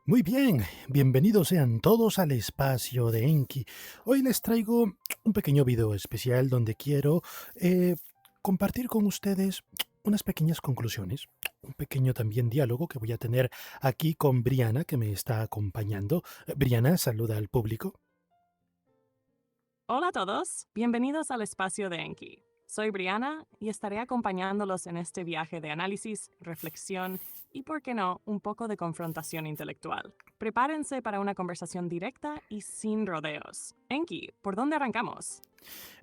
Muy bien, bienvenidos sean todos al espacio de Enki. Hoy les traigo un pequeño video especial donde quiero eh, compartir con ustedes unas pequeñas conclusiones, un pequeño también diálogo que voy a tener aquí con Briana, que me está acompañando. Briana, saluda al público. Hola a todos, bienvenidos al espacio de Enki. Soy Briana y estaré acompañándolos en este viaje de análisis, reflexión y, por qué no, un poco de confrontación intelectual. Prepárense para una conversación directa y sin rodeos. Enki, ¿por dónde arrancamos?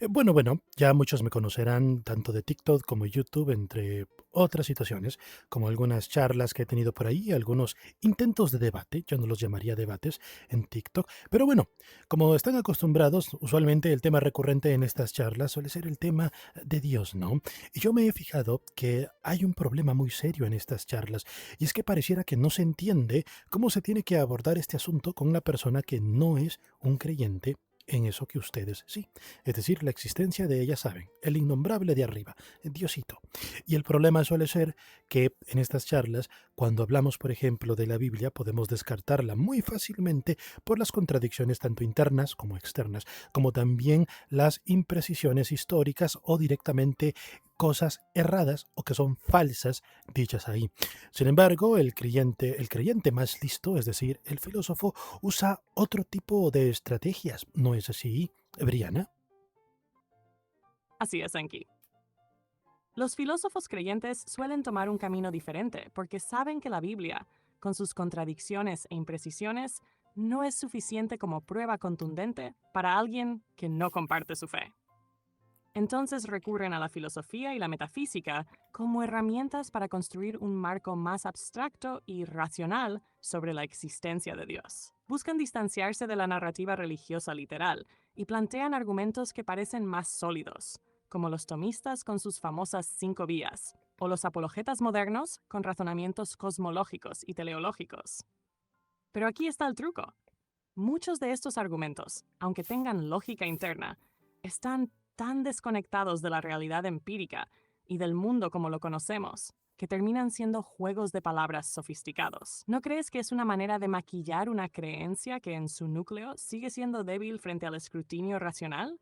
Bueno, ya muchos me conocerán tanto de TikTok como YouTube, entre otras situaciones, como algunas charlas que he tenido por ahí, algunos intentos de debate, yo no los llamaría debates en TikTok, pero bueno, como están acostumbrados, usualmente el tema recurrente en estas charlas suele ser el tema de Dios, ¿no? Y yo me he fijado que hay un problema muy serio en estas charlas, y es que pareciera que no se entiende cómo se tiene que abordar este asunto con una persona que no es un creyente en eso que ustedes sí, es decir, la existencia de ella saben, el innombrable de arriba, Diosito. Y el problema suele ser que en estas charlas, cuando hablamos, por ejemplo, de la Biblia, podemos descartarla muy fácilmente por las contradicciones tanto internas como externas, como también las imprecisiones históricas o directamente cosas erradas o que son falsas dichas ahí. Sin embargo, el creyente más listo, es decir, el filósofo, usa otro tipo de estrategias. ¿No es así, Briana? Así es, Enki. Los filósofos creyentes suelen tomar un camino diferente porque saben que la Biblia, con sus contradicciones e imprecisiones, no es suficiente como prueba contundente para alguien que no comparte su fe. Entonces recurren a la filosofía y la metafísica como herramientas para construir un marco más abstracto y racional sobre la existencia de Dios. Buscan distanciarse de la narrativa religiosa literal y plantean argumentos que parecen más sólidos, como los tomistas con sus famosas 5 vías, o los apologetas modernos con razonamientos cosmológicos y teleológicos. Pero aquí está el truco. Muchos de estos argumentos, aunque tengan lógica interna, están tan desconectados de la realidad empírica y del mundo como lo conocemos, que terminan siendo juegos de palabras sofisticados. ¿No crees que es una manera de maquillar una creencia que en su núcleo sigue siendo débil frente al escrutinio racional?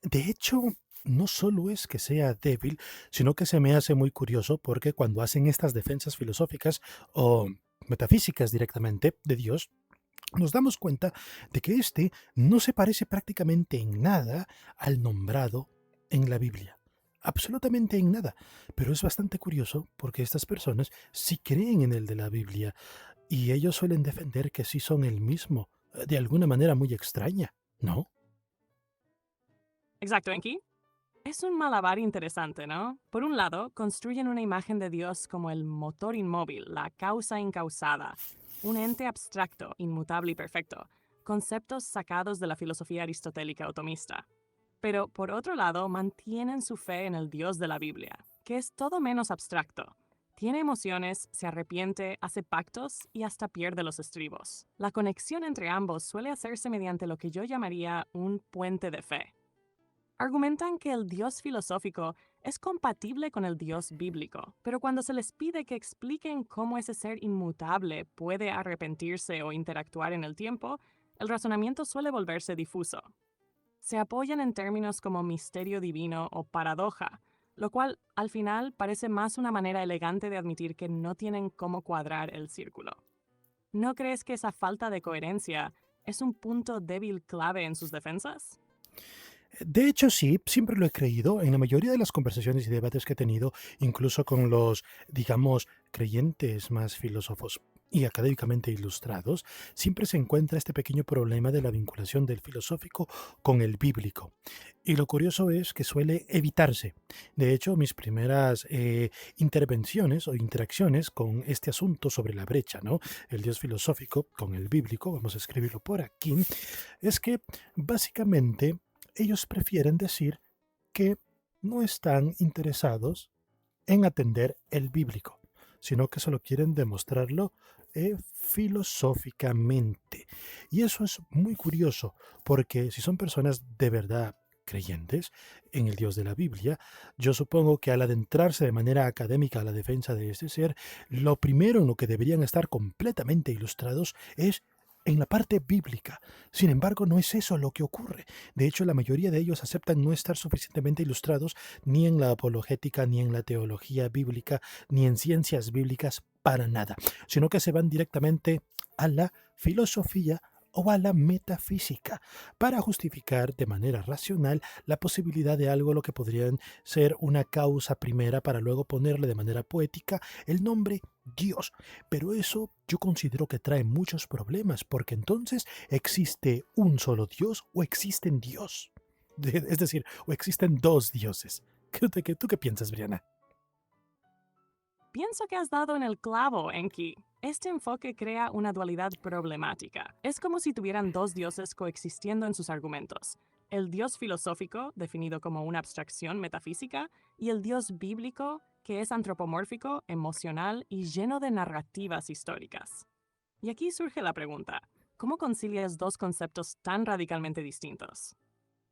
De hecho, no solo es que sea débil, sino que se me hace muy curioso porque cuando hacen estas defensas filosóficas o metafísicas directamente de Dios, nos damos cuenta de que éste no se parece prácticamente en nada al nombrado en la Biblia. Absolutamente en nada. Pero es bastante curioso porque estas personas sí creen en el de la Biblia y ellos suelen defender que sí son el mismo, de alguna manera muy extraña, ¿no? Exacto, Enki. Es un malabar interesante, ¿no? Por un lado, construyen una imagen de Dios como el motor inmóvil, la causa incausada, un ente abstracto, inmutable y perfecto, conceptos sacados de la filosofía aristotélica o tomista. Pero por otro lado, mantienen su fe en el Dios de la Biblia, que es todo menos abstracto. Tiene emociones, se arrepiente, hace pactos y hasta pierde los estribos. La conexión entre ambos suele hacerse mediante lo que yo llamaría un puente de fe. Argumentan que el Dios filosófico es compatible con el Dios bíblico, pero cuando se les pide que expliquen cómo ese ser inmutable puede arrepentirse o interactuar en el tiempo, el razonamiento suele volverse difuso. Se apoyan en términos como misterio divino o paradoja, lo cual al final parece más una manera elegante de admitir que no tienen cómo cuadrar el círculo. ¿No crees que esa falta de coherencia es un punto débil clave en sus defensas? De hecho, sí, siempre lo he creído. En la mayoría de las conversaciones y debates que he tenido, incluso con los, digamos, creyentes más filósofos y académicamente ilustrados, siempre se encuentra este pequeño problema de la vinculación del filosófico con el bíblico. Y lo curioso es que suele evitarse. De hecho, mis primeras intervenciones o interacciones con este asunto sobre la brecha, ¿no? El Dios filosófico con el bíblico, vamos a escribirlo por aquí, es que básicamente ellos prefieren decir que no están interesados en atender el bíblico, sino que solo quieren demostrarlo filosóficamente. Y eso es muy curioso, porque si son personas de verdad creyentes en el Dios de la Biblia, yo supongo que al adentrarse de manera académica a la defensa de este ser, lo primero en lo que deberían estar completamente ilustrados es en la parte bíblica. Sin embargo, no es eso lo que ocurre. De hecho, la mayoría de ellos aceptan no estar suficientemente ilustrados ni en la apologética, ni en la teología bíblica, ni en ciencias bíblicas para nada, sino que se van directamente a la filosofía o a la metafísica para justificar de manera racional la posibilidad de algo lo que podrían ser una causa primera para luego ponerle de manera poética el nombre Dios. Pero eso yo considero que trae muchos problemas porque entonces existe un solo Dios o existen Dios. Es decir, o existen dos dioses. ¿Tú qué piensas, Briana? Pienso que has dado en el clavo, Enki. Este enfoque crea una dualidad problemática. Es como si tuvieran dos dioses coexistiendo en sus argumentos. El dios filosófico, definido como una abstracción metafísica, y el dios bíblico, que es antropomórfico, emocional y lleno de narrativas históricas. Y aquí surge la pregunta, ¿cómo concilias dos conceptos tan radicalmente distintos?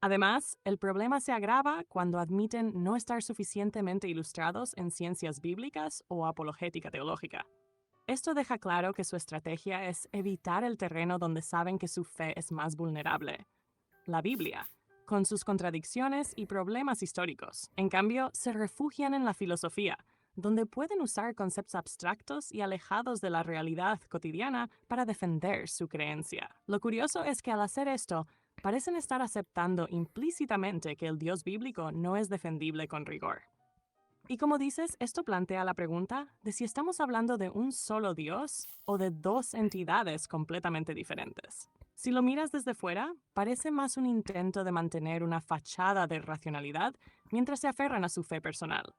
Además, el problema se agrava cuando admiten no estar suficientemente ilustrados en ciencias bíblicas o apologética teológica. Esto deja claro que su estrategia es evitar el terreno donde saben que su fe es más vulnerable, la Biblia, con sus contradicciones y problemas históricos. En cambio, se refugian en la filosofía, donde pueden usar conceptos abstractos y alejados de la realidad cotidiana para defender su creencia. Lo curioso es que al hacer esto, parecen estar aceptando implícitamente que el Dios bíblico no es defendible con rigor. Y como dices, esto plantea la pregunta de si estamos hablando de un solo Dios o de dos entidades completamente diferentes. Si lo miras desde fuera, parece más un intento de mantener una fachada de racionalidad mientras se aferran a su fe personal.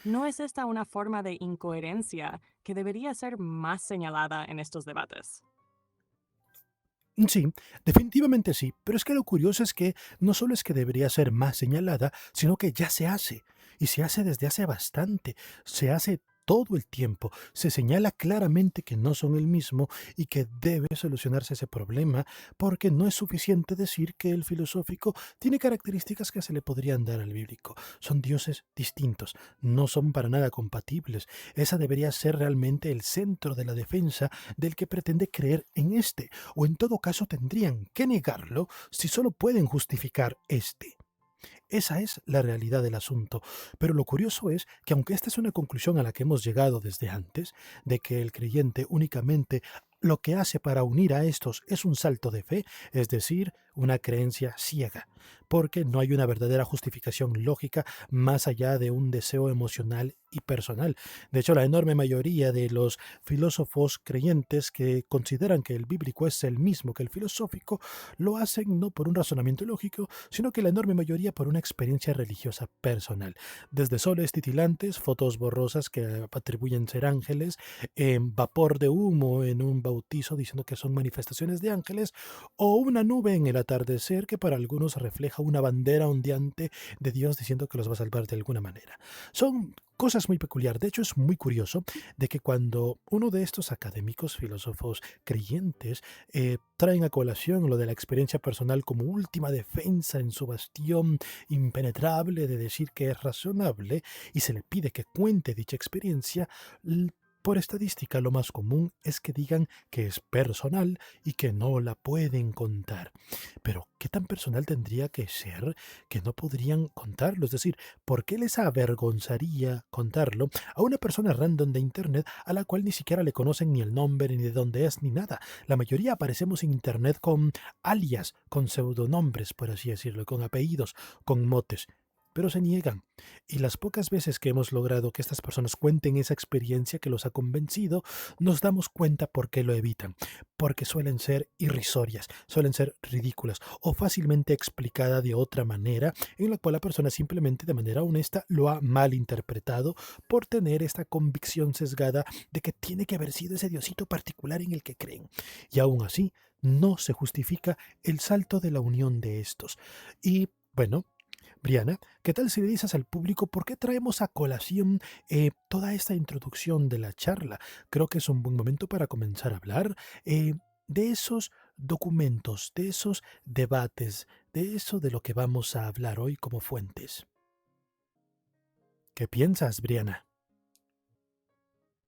¿No es esta una forma de incoherencia que debería ser más señalada en estos debates? Sí, definitivamente sí, pero es que lo curioso es que no solo es que debería ser más señalada, sino que ya se hace, y se hace desde hace bastante, se hace todo el tiempo, se señala claramente que no son el mismo y que debe solucionarse ese problema, porque no es suficiente decir que el filosófico tiene características que se le podrían dar al bíblico, son dioses distintos, no son para nada compatibles, esa debería ser realmente el centro de la defensa del que pretende creer en este o en todo caso tendrían que negarlo si solo pueden justificar este. Esa es la realidad del asunto. Pero lo curioso es que aunque esta es una conclusión a la que hemos llegado desde antes, de que el creyente únicamente lo que hace para unir a estos es un salto de fe, es decir, una creencia ciega, porque no hay una verdadera justificación lógica más allá de un deseo emocional y personal. De hecho, la enorme mayoría de los filósofos creyentes que consideran que el bíblico es el mismo que el filosófico, lo hacen no por un razonamiento lógico, sino que la enorme mayoría por una experiencia religiosa personal. Desde soles titilantes, fotos borrosas que atribuyen ser ángeles, vapor de humo en un bautizo diciendo que son manifestaciones de ángeles, o una nube en el atardecer que para algunos refleja una bandera ondeante de Dios diciendo que los va a salvar de alguna manera. Son cosas muy peculiares. De hecho, es muy curioso de que cuando uno de estos académicos, filósofos creyentes, traen a colación lo de la experiencia personal como última defensa en su bastión impenetrable de decir que es razonable y se le pide que cuente dicha experiencia, por estadística lo más común es que digan que es personal y que no la pueden contar. Pero, ¿qué tan personal tendría que ser que no podrían contarlo? Es decir, ¿por qué les avergonzaría contarlo a una persona random de Internet a la cual ni siquiera le conocen ni el nombre, ni de dónde es, ni nada? La mayoría aparecemos en Internet con alias, con pseudonombres, por así decirlo, con apellidos, con motes. Pero se niegan. Y las pocas veces que hemos logrado que estas personas cuenten esa experiencia que los ha convencido, nos damos cuenta por qué lo evitan. Porque suelen ser irrisorias, suelen ser ridículas o fácilmente explicada de otra manera en la cual la persona simplemente de manera honesta lo ha malinterpretado por tener esta convicción sesgada de que tiene que haber sido ese diosito particular en el que creen. Y aún así, no se justifica el salto de la unión de estos. Y bueno, Briana, ¿qué tal si le dices al público por qué traemos a colación toda esta introducción de la charla? Creo que es un buen momento para comenzar a hablar de esos documentos, de esos debates, de eso de lo que vamos a hablar hoy como fuentes. ¿Qué piensas, Briana?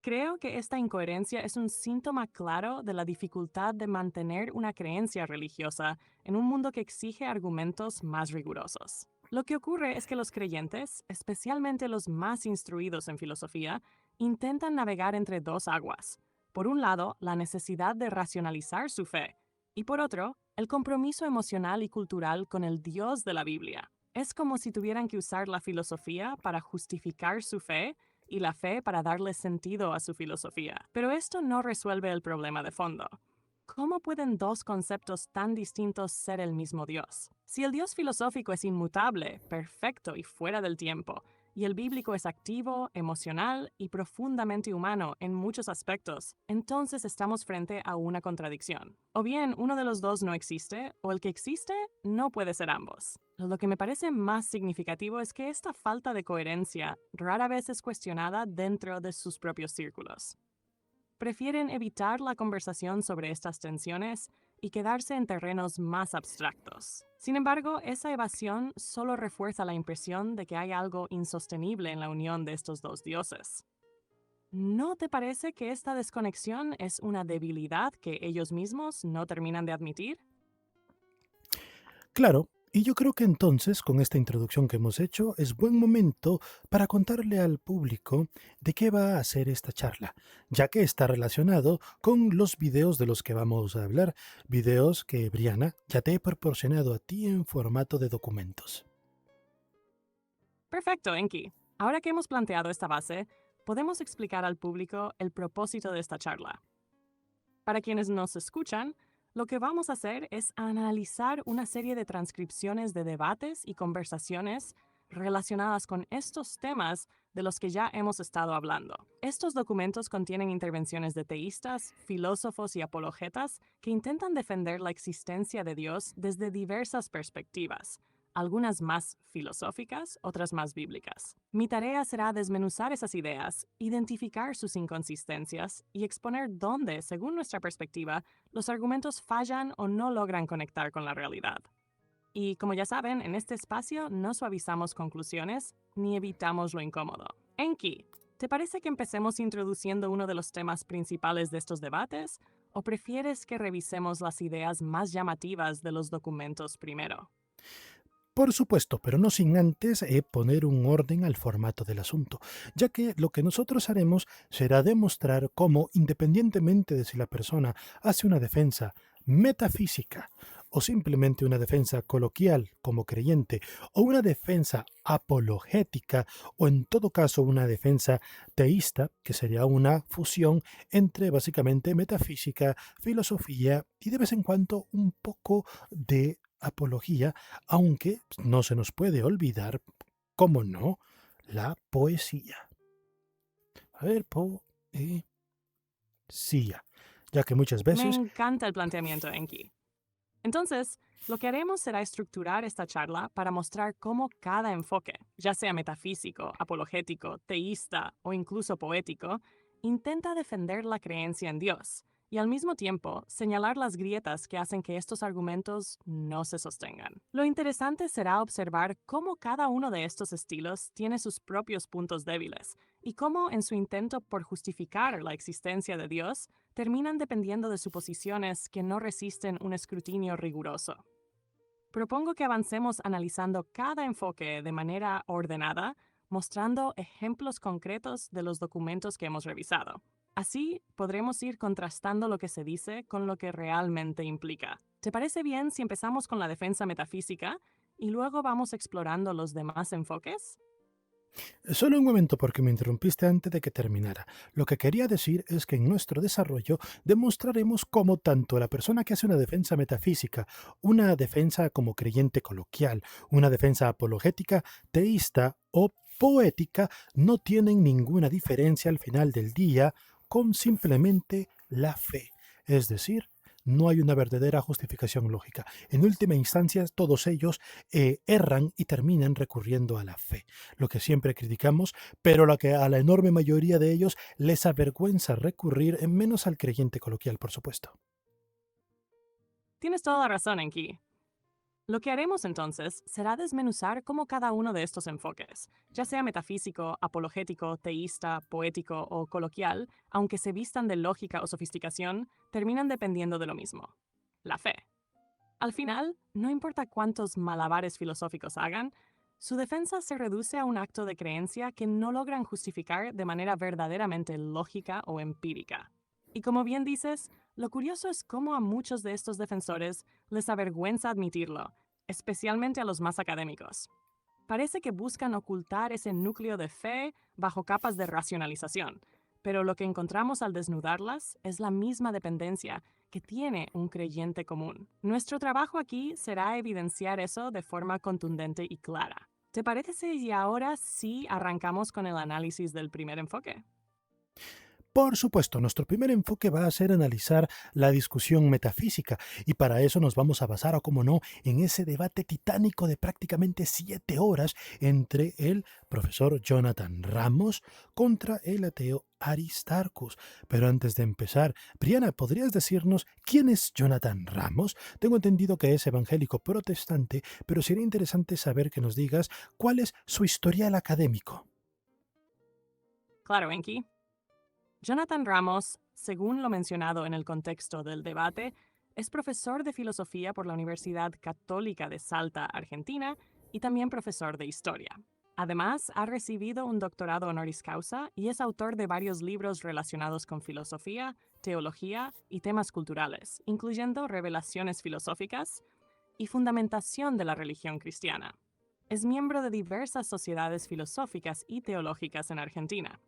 Creo que esta incoherencia es un síntoma claro de la dificultad de mantener una creencia religiosa en un mundo que exige argumentos más rigurosos. Lo que ocurre es que los creyentes, especialmente los más instruidos en filosofía, intentan navegar entre dos aguas. Por un lado, la necesidad de racionalizar su fe, y por otro, el compromiso emocional y cultural con el Dios de la Biblia. Es como si tuvieran que usar la filosofía para justificar su fe y la fe para darle sentido a su filosofía. Pero esto no resuelve el problema de fondo. ¿Cómo pueden dos conceptos tan distintos ser el mismo Dios? Si el Dios filosófico es inmutable, perfecto y fuera del tiempo, y el bíblico es activo, emocional y profundamente humano en muchos aspectos, entonces estamos frente a una contradicción. O bien uno de los dos no existe, o el que existe no puede ser ambos. Lo que me parece más significativo es que esta falta de coherencia rara vez es cuestionada dentro de sus propios círculos. Prefieren evitar la conversación sobre estas tensiones y quedarse en terrenos más abstractos. Sin embargo, esa evasión solo refuerza la impresión de que hay algo insostenible en la unión de estos dos dioses. ¿No te parece que esta desconexión es una debilidad que ellos mismos no terminan de admitir? Claro, y yo creo que entonces, con esta introducción que hemos hecho, es buen momento para contarle al público de qué va a ser esta charla, ya que está relacionado con los videos de los que vamos a hablar, videos que, Briana, ya te he proporcionado a ti en formato de documentos. Perfecto, Enki. Ahora que hemos planteado esta base, podemos explicar al público el propósito de esta charla. Para quienes nos escuchan, lo que vamos a hacer es analizar una serie de transcripciones de debates y conversaciones relacionadas con estos temas de los que ya hemos estado hablando. Estos documentos contienen intervenciones de teístas, filósofos y apologetas que intentan defender la existencia de Dios desde diversas perspectivas, algunas más filosóficas, otras más bíblicas. Mi tarea será desmenuzar esas ideas, identificar sus inconsistencias y exponer dónde, según nuestra perspectiva, los argumentos fallan o no logran conectar con la realidad. Y como ya saben, en este espacio no suavizamos conclusiones ni evitamos lo incómodo. Enki, ¿te parece que empecemos introduciendo uno de los temas principales de estos debates? ¿O prefieres que revisemos las ideas más llamativas de los documentos primero? Por supuesto, pero no sin antes poner un orden al formato del asunto, ya que lo que nosotros haremos será demostrar cómo, independientemente de si la persona hace una defensa metafísica o simplemente una defensa coloquial como creyente, o una defensa apologética, o en todo caso una defensa teísta, que sería una fusión entre básicamente metafísica, filosofía y de vez en cuando un poco de apología, aunque no se nos puede olvidar, cómo no, la poesía. A ver, poesía, ya que muchas Me veces, encanta el planteamiento, Enki. Entonces, lo que haremos será estructurar esta charla para mostrar cómo cada enfoque, ya sea metafísico, apologético, teísta o incluso poético, intenta defender la creencia en Dios y al mismo tiempo señalar las grietas que hacen que estos argumentos no se sostengan. Lo interesante será observar cómo cada uno de estos estilos tiene sus propios puntos débiles y cómo en su intento por justificar la existencia de Dios, terminan dependiendo de suposiciones que no resisten un escrutinio riguroso. Propongo que avancemos analizando cada enfoque de manera ordenada, mostrando ejemplos concretos de los documentos que hemos revisado. Así podremos ir contrastando lo que se dice con lo que realmente implica. ¿Te parece bien si empezamos con la defensa metafísica y luego vamos explorando los demás enfoques? solo un momento porque me interrumpiste antes de que terminara. Lo que quería decir es que en nuestro desarrollo demostraremos cómo tanto la persona que hace una defensa metafísica, una defensa como creyente coloquial, una defensa apologética, teísta o poética, no tienen ninguna diferencia al final del día con simplemente la fe. Es decir, no hay una verdadera justificación lógica. En última instancia, todos ellos erran y terminan recurriendo a la fe, lo que siempre criticamos, pero lo que a la enorme mayoría de ellos les avergüenza recurrir, en menos al creyente coloquial, por supuesto. Tienes toda la razón, Enki. Lo que haremos entonces será desmenuzar cómo cada uno de estos enfoques, ya sea metafísico, apologético, teísta, poético o coloquial, aunque se vistan de lógica o sofisticación, terminan dependiendo de lo mismo: la fe. Al final, no importa cuántos malabares filosóficos hagan, su defensa se reduce a un acto de creencia que no logran justificar de manera verdaderamente lógica o empírica. Y como bien dices, lo curioso es cómo a muchos de estos defensores les avergüenza admitirlo, especialmente a los más académicos. Parece que buscan ocultar ese núcleo de fe bajo capas de racionalización, pero lo que encontramos al desnudarlas es la misma dependencia que tiene un creyente común. Nuestro trabajo aquí será evidenciar eso de forma contundente y clara. ¿Te parece si ahora sí arrancamos con el análisis del primer enfoque? Por supuesto, nuestro primer enfoque va a ser analizar la discusión metafísica y para eso nos vamos a basar, o como no, en ese debate titánico de prácticamente 7 horas entre el profesor Jonathan Ramos contra el ateo Aristarchus. Pero antes de empezar, Briana, ¿podrías decirnos quién es Jonathan Ramos? Tengo entendido que es evangélico protestante, pero sería interesante saber que nos digas cuál es su historial académico. Claro, Enki. Jonathan Ramos, según lo mencionado en el contexto del debate, es profesor de filosofía por la Universidad Católica de Salta, Argentina, y también profesor de historia. Además, ha recibido un doctorado honoris causa y es autor de varios libros relacionados con filosofía, teología y temas culturales, incluyendo Revelaciones filosóficas y Fundamentación de la religión cristiana. Es miembro de diversas sociedades filosóficas y teológicas en Argentina.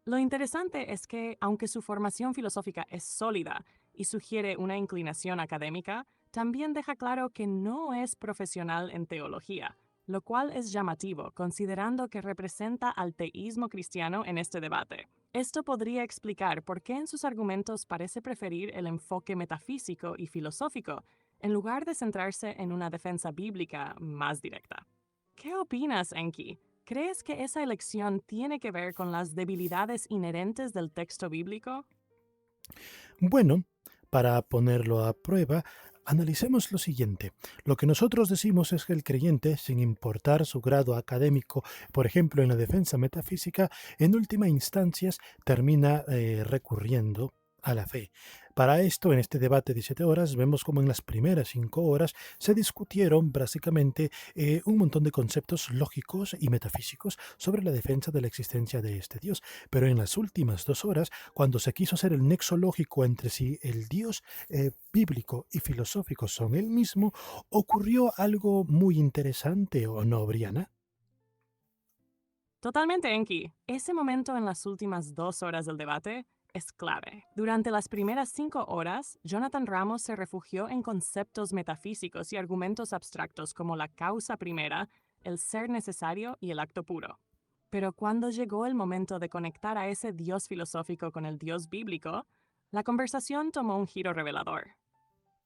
Lo interesante es que, aunque su formación filosófica es sólida y sugiere una inclinación académica, también deja claro que no es profesional en teología, lo cual es llamativo considerando que representa al teísmo cristiano en este debate. Esto podría explicar por qué en sus argumentos parece preferir el enfoque metafísico y filosófico, en lugar de centrarse en una defensa bíblica más directa. ¿Qué opinas, Enki? ¿Crees que esa elección tiene que ver con las debilidades inherentes del texto bíblico? Bueno, para ponerlo a prueba, analicemos lo siguiente. Lo que nosotros decimos es que el creyente, sin importar su grado académico, por ejemplo, en la defensa metafísica, en última instancia termina recurriendo a la fe. Para esto, en este debate de 7 horas, vemos como en las primeras 5 horas se discutieron básicamente un montón de conceptos lógicos y metafísicos sobre la defensa de la existencia de este Dios. Pero en las últimas 2 horas, cuando se quiso hacer el nexo lógico entre si el Dios bíblico y filosófico son el mismo, ocurrió algo muy interesante, ¿o no, Briana? Totalmente, Enki. Ese momento en las últimas 2 horas del debate es clave. Durante las primeras 5 horas, Jonathan Ramos se refugió en conceptos metafísicos y argumentos abstractos como la causa primera, el ser necesario y el acto puro. Pero cuando llegó el momento de conectar a ese Dios filosófico con el Dios bíblico, la conversación tomó un giro revelador.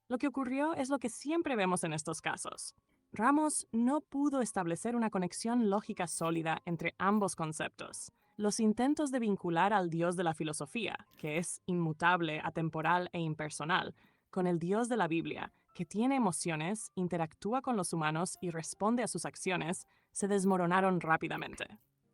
Lo que ocurrió es lo que siempre vemos en estos casos. Ramos no pudo establecer una conexión lógica sólida entre ambos conceptos. Los intentos de vincular al Dios de la filosofía, que es inmutable, atemporal e impersonal, con el Dios de la Biblia, que tiene emociones, interactúa con los humanos y responde a sus acciones, se desmoronaron rápidamente.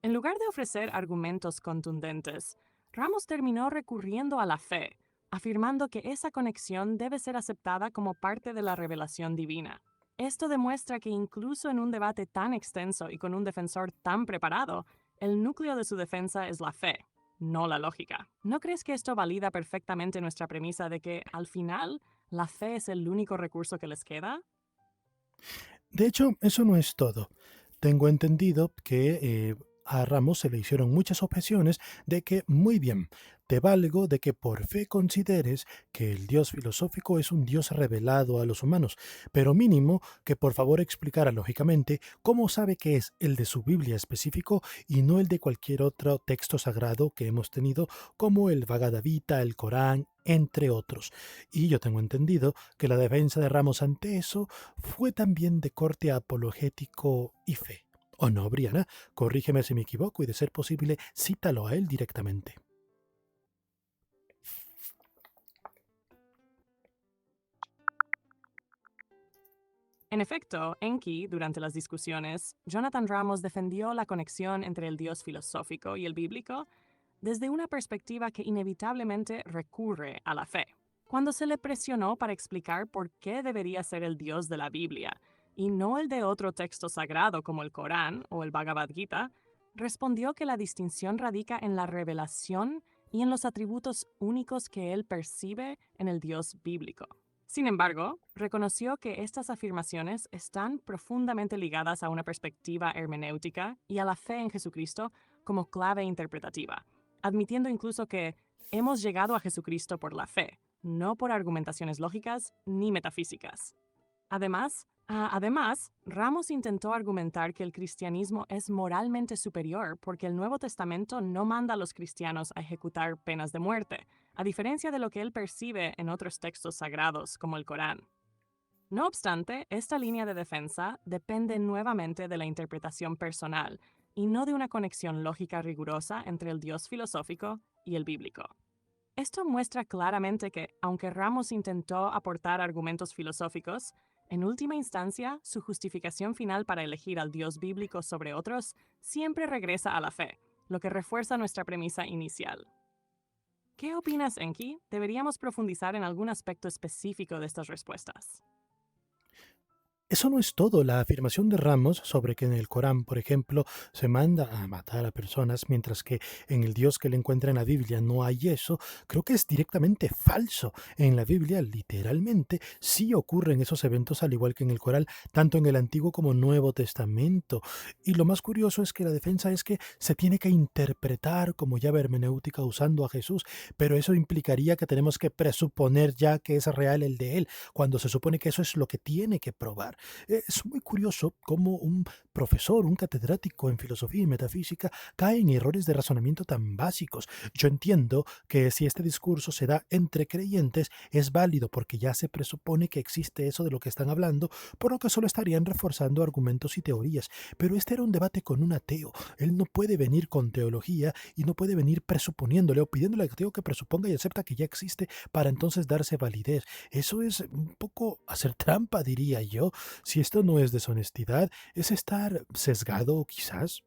En lugar de ofrecer argumentos contundentes, Ramos terminó recurriendo a la fe, afirmando que esa conexión debe ser aceptada como parte de la revelación divina. Esto demuestra que incluso en un debate tan extenso y con un defensor tan preparado, el núcleo de su defensa es la fe, no la lógica. ¿No crees que esto valida perfectamente nuestra premisa de que, al final, la fe es el único recurso que les queda? De hecho, eso no es todo. Tengo entendido que a Ramos se le hicieron muchas objeciones de que, muy bien, te valgo de que por fe consideres que el Dios filosófico es un Dios revelado a los humanos, pero mínimo que por favor explicara lógicamente cómo sabe que es el de su Biblia específico y no el de cualquier otro texto sagrado que hemos tenido, como el Bhagavad Gita, el Corán, entre otros. Y yo tengo entendido que la defensa de Ramos ante eso fue también de corte apologético y fe. ¿O no, Briana? Corrígeme si me equivoco y de ser posible, cítalo a él directamente. En efecto, Enki, durante las discusiones, Jonathan Ramos defendió la conexión entre el Dios filosófico y el bíblico desde una perspectiva que inevitablemente recurre a la fe. Cuando se le presionó para explicar por qué debería ser el Dios de la Biblia y no el de otro texto sagrado como el Corán o el Bhagavad Gita, respondió que la distinción radica en la revelación y en los atributos únicos que él percibe en el Dios bíblico. Sin embargo, reconoció que estas afirmaciones están profundamente ligadas a una perspectiva hermenéutica y a la fe en Jesucristo como clave interpretativa, admitiendo incluso que hemos llegado a Jesucristo por la fe, no por argumentaciones lógicas ni metafísicas. Además, Ramos intentó argumentar que el cristianismo es moralmente superior porque el Nuevo Testamento no manda a los cristianos a ejecutar penas de muerte, a diferencia de lo que él percibe en otros textos sagrados como el Corán. No obstante, esta línea de defensa depende nuevamente de la interpretación personal y no de una conexión lógica rigurosa entre el Dios filosófico y el bíblico. Esto muestra claramente que, aunque Ramos intentó aportar argumentos filosóficos, en última instancia, su justificación final para elegir al Dios bíblico sobre otros siempre regresa a la fe, lo que refuerza nuestra premisa inicial. ¿Qué opinas, Enki? ¿Deberíamos profundizar en algún aspecto específico de estas respuestas? Eso no es todo. La afirmación de Ramos sobre que en el Corán, por ejemplo, se manda a matar a personas, mientras que en el Dios que le encuentra en la Biblia no hay eso, creo que es directamente falso. En la Biblia, literalmente, sí ocurren esos eventos al igual que en el Corán, tanto en el Antiguo como Nuevo Testamento. Y lo más curioso es que la defensa es que se tiene que interpretar como llave hermenéutica usando a Jesús, pero eso implicaría que tenemos que presuponer ya que es real el de él, cuando se supone que eso es lo que tiene que probar. Es muy curioso cómo un profesor, un catedrático en filosofía y metafísica cae en errores de razonamiento tan básicos. Yo entiendo que si este discurso se da entre creyentes es válido porque ya se presupone que existe eso de lo que están hablando, por lo que solo estarían reforzando argumentos y teorías. Pero este era un debate con un ateo. Él no puede venir con teología y no puede venir presuponiéndole o pidiéndole al ateo que presuponga y acepta que ya existe para entonces darse validez. Eso es un poco hacer trampa, diría yo. Si esto no es deshonestidad, es estar sesgado quizás.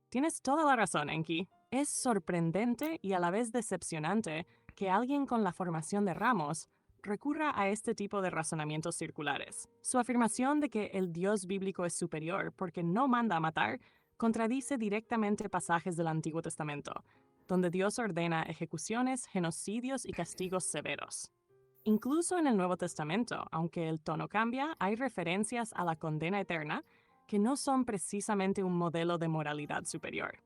Tienes toda la razón, Enki. Es sorprendente y a la vez decepcionante que alguien con la formación de Ramos recurra a este tipo de razonamientos circulares. Su afirmación de que el Dios bíblico es superior porque no manda a matar contradice directamente pasajes del Antiguo Testamento, donde Dios ordena ejecuciones, genocidios y castigos severos. Incluso en el Nuevo Testamento, aunque el tono cambia, hay referencias a la condena eterna que no son precisamente un modelo de moralidad superior.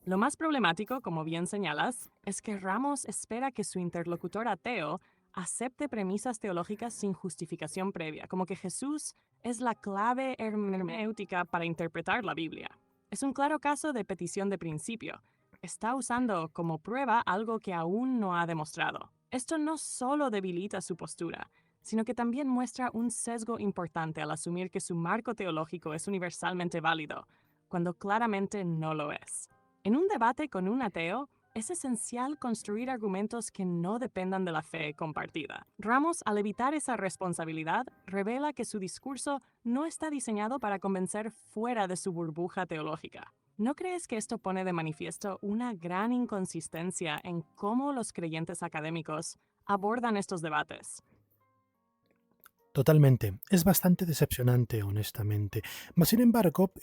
Lo más problemático, como bien señalas, es que Ramos espera que su interlocutor ateo acepte premisas teológicas sin justificación previa, como que Jesús es la clave hermenéutica para interpretar la Biblia. Es un claro caso de petición de principio. Está usando como prueba algo que aún no ha demostrado. Esto no solo debilita su postura, sino que también muestra un sesgo importante al asumir que su marco teológico es universalmente válido, cuando claramente no lo es. En un debate con un ateo, es esencial construir argumentos que no dependan de la fe compartida. Ramos, al evitar esa responsabilidad, revela que su discurso no está diseñado para convencer fuera de su burbuja teológica. ¿No crees que esto pone de manifiesto una gran inconsistencia en cómo los creyentes académicos abordan estos debates? Totalmente. Es bastante decepcionante, honestamente. Mas, sin embargo,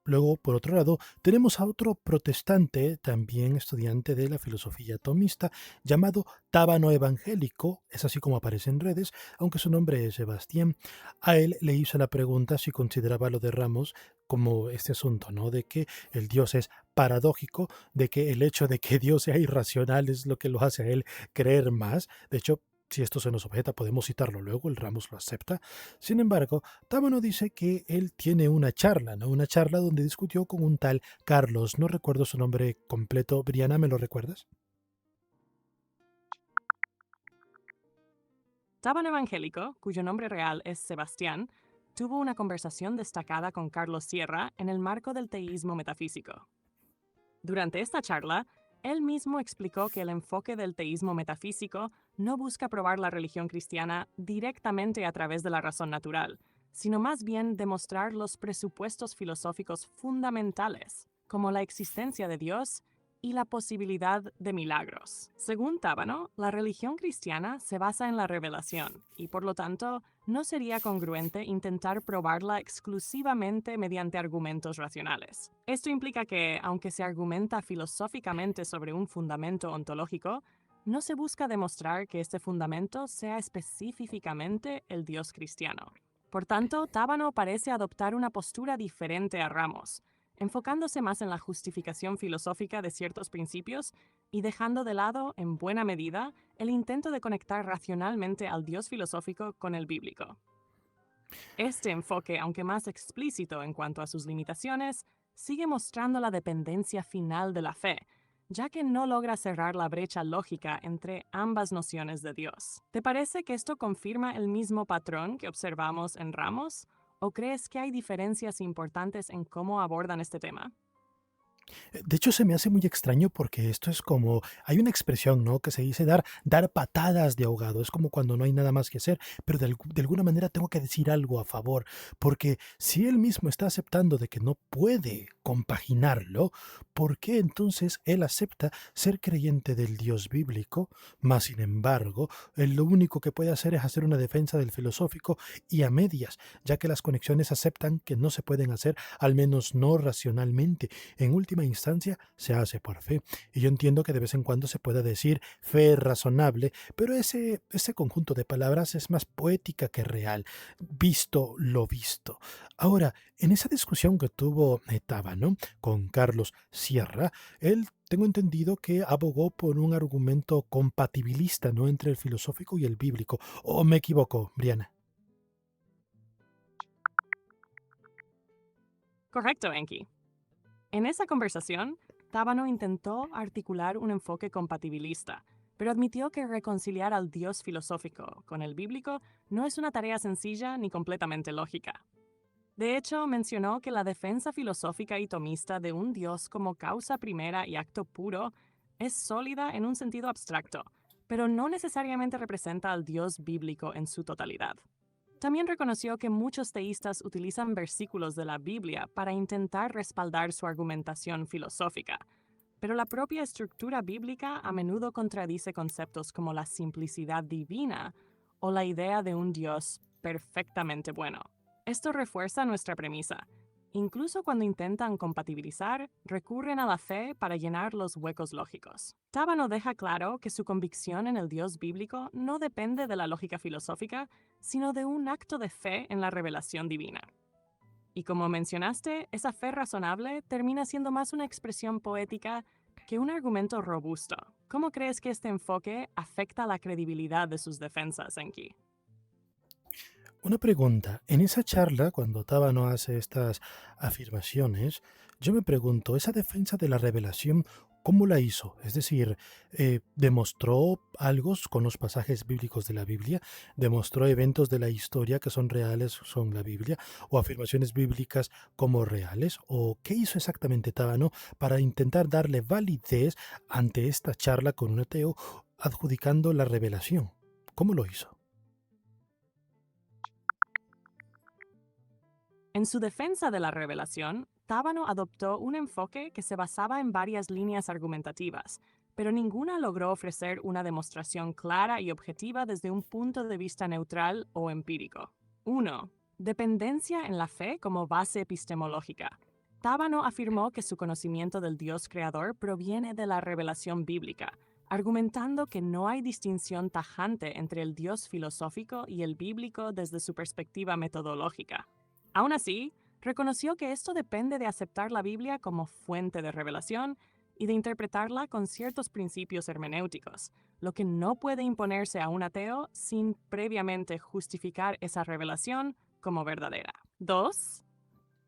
luego, por otro lado, tenemos a otro protestante, también estudiante de la filosofía tomista, llamado Tábano Evangélico, es así como aparece en redes, aunque su nombre es Sebastián. A él le hizo la pregunta si consideraba lo de Ramos como este asunto, ¿no? De que el Dios es paradójico, de que el hecho de que Dios sea irracional es lo que lo hace a él creer más. De hecho, si esto se nos objeta, podemos citarlo luego, el Ramos lo acepta. Sin embargo, Tábano dice que él tiene una charla, ¿no? Una charla donde discutió con un tal Carlos, no recuerdo su nombre completo. Briana, ¿me lo recuerdas? Tábano Evangélico, cuyo nombre real es Sebastián, tuvo una conversación destacada con Carlos Sierra en el marco del teísmo metafísico. Durante esta charla, Él mismo explicó que el enfoque del teísmo metafísico no busca probar la religión cristiana directamente a través de la razón natural, sino más bien demostrar los presupuestos filosóficos fundamentales, como la existencia de Dios y la posibilidad de milagros. Según Tábano, la religión cristiana se basa en la revelación y, por lo tanto, no sería congruente intentar probarla exclusivamente mediante argumentos racionales. Esto implica que, aunque se argumenta filosóficamente sobre un fundamento ontológico, no se busca demostrar que este fundamento sea específicamente el Dios cristiano. Por tanto, Tábano parece adoptar una postura diferente a Ramos, enfocándose más en la justificación filosófica de ciertos principios y dejando de lado, en buena medida, el intento de conectar racionalmente al Dios filosófico con el bíblico. Este enfoque, aunque más explícito en cuanto a sus limitaciones, sigue mostrando la dependencia final de la fe, ya que no logra cerrar la brecha lógica entre ambas nociones de Dios. ¿Te parece que esto confirma el mismo patrón que observamos en Ramos? ¿O crees que hay diferencias importantes en cómo abordan este tema? De hecho, se me hace muy extraño porque esto es como, hay una expresión, ¿no? Que se dice dar patadas de ahogado. Es como cuando no hay nada más que hacer, pero de alguna manera tengo que decir algo a favor, porque si él mismo está aceptando de que no puede compaginarlo, ¿por qué entonces él acepta ser creyente del Dios bíblico? Más sin embargo, él lo único que puede hacer es hacer una defensa del filosófico y a medias, ya que las conexiones aceptan que no se pueden hacer, al menos no racionalmente. En última instancia, se hace por fe. Y yo entiendo que de vez en cuando se pueda decir fe razonable, pero ese conjunto de palabras es más poética que real, visto lo visto. Ahora, en esa discusión que tuvo Tábano con Carlos Sierra, él tengo entendido que abogó por un argumento compatibilista, ¿no? Entre el filosófico y el bíblico. ¿O me equivoco, Briana? Correcto, Enki. En esa conversación, Tábano intentó articular un enfoque compatibilista, pero admitió que reconciliar al Dios filosófico con el bíblico no es una tarea sencilla ni completamente lógica. De hecho, mencionó que la defensa filosófica y tomista de un Dios como causa primera y acto puro es sólida en un sentido abstracto, pero no necesariamente representa al Dios bíblico en su totalidad. También reconoció que muchos teístas utilizan versículos de la Biblia para intentar respaldar su argumentación filosófica, pero la propia estructura bíblica a menudo contradice conceptos como la simplicidad divina o la idea de un Dios perfectamente bueno. Esto refuerza nuestra premisa. Incluso cuando intentan compatibilizar, recurren a la fe para llenar los huecos lógicos. Tábano deja claro que su convicción en el Dios bíblico no depende de la lógica filosófica, sino de un acto de fe en la revelación divina. Y como mencionaste, esa fe razonable termina siendo más una expresión poética que un argumento robusto. ¿Cómo crees que este enfoque afecta la credibilidad de sus defensas, Enki? Una pregunta, en esa charla, cuando Tábano hace estas afirmaciones, yo me pregunto, esa defensa de la revelación, ¿cómo la hizo? Es decir, ¿demostró algo con los pasajes bíblicos de la Biblia? ¿Demostró eventos de la historia que son reales, son la Biblia? ¿O afirmaciones bíblicas como reales? ¿O qué hizo exactamente Tábano para intentar darle validez ante esta charla con un ateo, adjudicando la revelación? ¿Cómo lo hizo? En su defensa de la revelación, Tábano adoptó un enfoque que se basaba en varias líneas argumentativas, pero ninguna logró ofrecer una demostración clara y objetiva desde un punto de vista neutral o empírico. 1. Dependencia en la fe como base epistemológica. Tábano afirmó que su conocimiento del Dios creador proviene de la revelación bíblica, argumentando que no hay distinción tajante entre el Dios filosófico y el bíblico desde su perspectiva metodológica. Aún así, reconoció que esto depende de aceptar la Biblia como fuente de revelación y de interpretarla con ciertos principios hermenéuticos, lo que no puede imponerse a un ateo sin previamente justificar esa revelación como verdadera. 2.